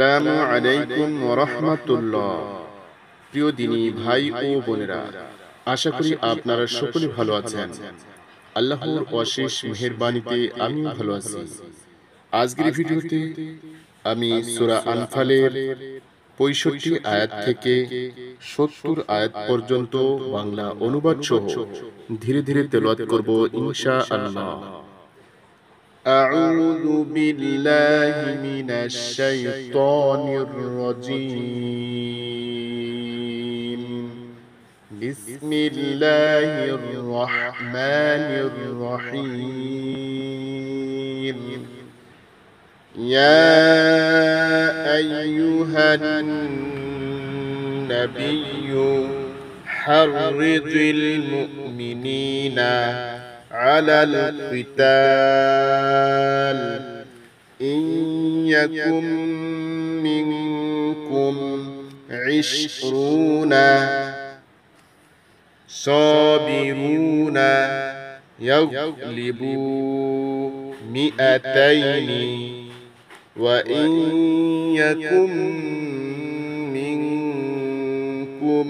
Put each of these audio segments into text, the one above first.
আসসালামু আলাইকুম ওয়া রাহমাতুল্লাহ। প্রিয় দিনী ভাই ও বোনেরা, আশা করি আপনারা সকলে ভালো আছেন। আল্লাহর অশেষ মেহেরবানিতে আমিও ভালো আছি। আজকের ভিডিওতে আমি সূরা আনফালের 65 আয়াত থেকে 70 আয়াত পর্যন্ত বাংলা অনুবাদ সহ ধীরে ধীরে তেলাওয়াত করব ইনশাআল্লাহ। أعوذ بالله من الشيطان الرجيم. بسم الله الرحمن الرحيم. يا أيها النبي حرض المؤمنين على القتال إن يكن منكم 20 صابرون يغلبوا 200 وإن يكن منكم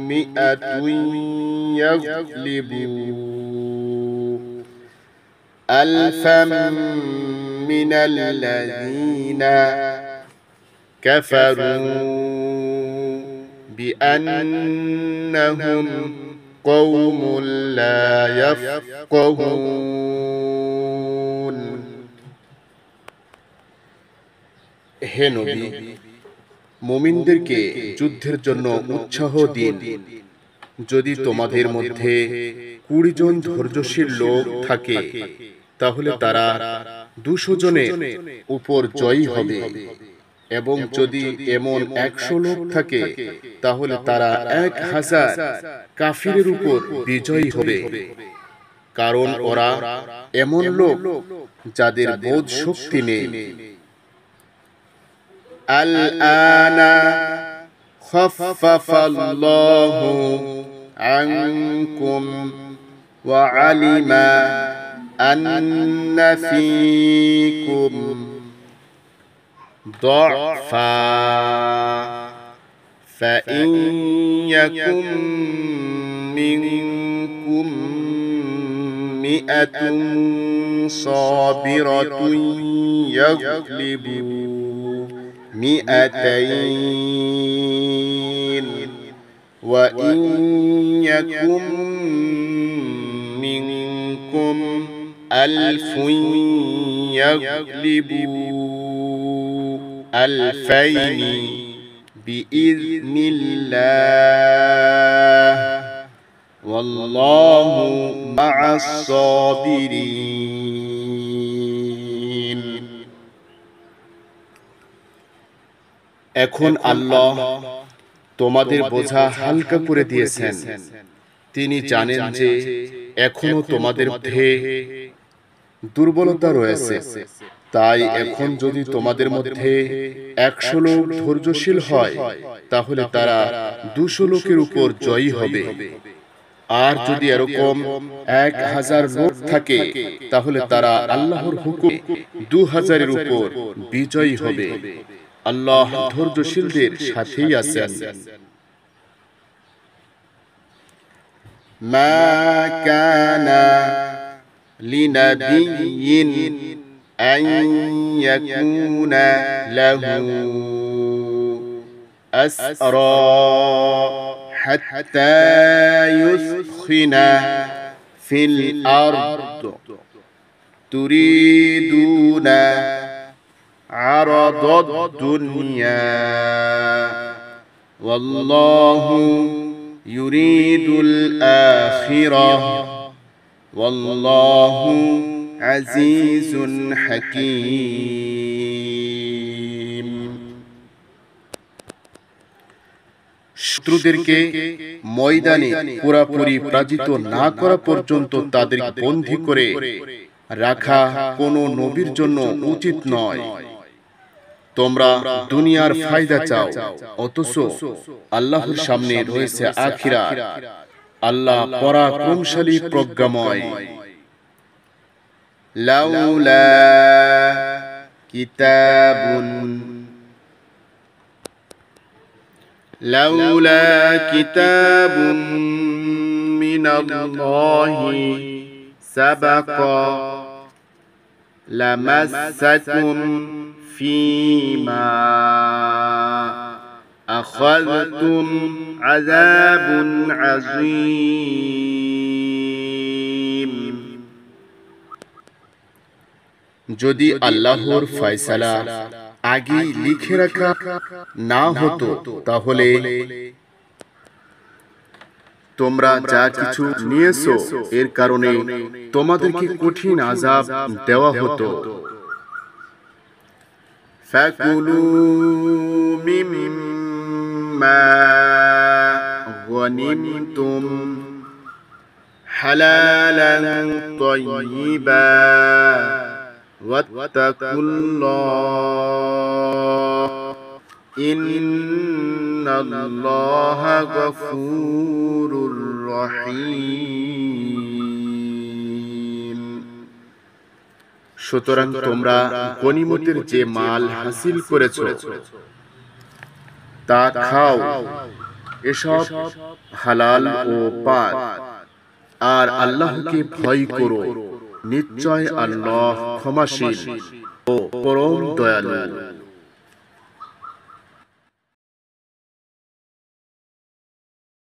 100 يغلبوا 1000 من الذين كفروا بأنهم قوم لا يفقهون. হে নবী, মুমিনদেরকে যুদ্ধের জন্য উৎসাহ দিন। যদি তোমাদের মধ্যে 20 জন ধৈর্যশীল লোক থাকে, তাহলে তারা 200 জনের উপর জয়ী হবে, এবং যদি এমন 100 লোক থাকে, তাহলে তারা 1000 কাফিরের উপর বিজয়ী হবে। কারণ ওরা এমন লোক যাদের বোধ শক্তি নেই। আল-আনা খাফফাল্লাহু আনকুম ওয়া আলিমা আন্না ফীকুম ضعفا فإن يكن منكم 100 صابرة يغلبوا 200 وإن يكن منكم 1000 يغلبوا 2000 بإذن الله والله مع الصابرين. এখন আল্লাহ তোমাদের বোঝা হালকা করে দিয়েছেন। তিনি জানেন যে এখনো তোমাদের মধ্যে দুর্বলতা রয়েছে। তাই এখন যদি তোমাদের মধ্যে 100 লোক ধৈর্যশীল হয়, তাহলে তারা 200 লোকের উপর জয়ী হবে। আর যদি এরকম 1000 লোক থাকে, তাহলে তারা আল্লাহর হুকুমে 2000 এর উপর বিজয়ী হবে। আল্লাহ ধৈর্যশীলদের সাথেই আছেন। মা কানা লিনাবিয়্যিন أن يكون له أسرى حتى يثخن في الأرض تريدون عرض الدنيا والله يريد الآخرة والله আজিজুন হাকীম। শত্রুদেরকে ময়দানে পুরোপুরি পরাজিত না করা পর্যন্ত তাদের বন্দী করে রাখা কোনো নবীর জন্য উচিত নয়। তোমরা দুনিয়ার ফায়দা চাও, অথচ আল্লাহর সামনে রয়েছে আখিরাত। আল্লাহ পরাক্রমশালী, প্রজ্ঞাময়। লাউলা কিতাবুন লাউলা কিতাবুম মিনাল্লাহি সাবাকা লামাসসাকুম ফীমা আখাযতুম আযাবুন আযীম। যদি আল্লাহর ফয়সালা আগেই লিখে রাখা না হতো তাহলে তোমরা যা কিছু নিয়েছো এর কারণে তোমাদেরকে কঠিন আযাব দেওয়া হতো। ফাকুলু মিম্মা গনিমতুম হালালান তাইয়্যিবা ওয়াত্তাকুল্লাহ ইন্নাল্লাহা গফুরুর রহিম। সুতরাং তোমরা গনিমতের যে মাল হাসিল করেছ তা খাও, এসব হালাল ও পাক, আর আল্লাহকে ভয় করো, নিশ্চয় আল্লাহ ক্ষমাশীল ও পরম দয়ালু।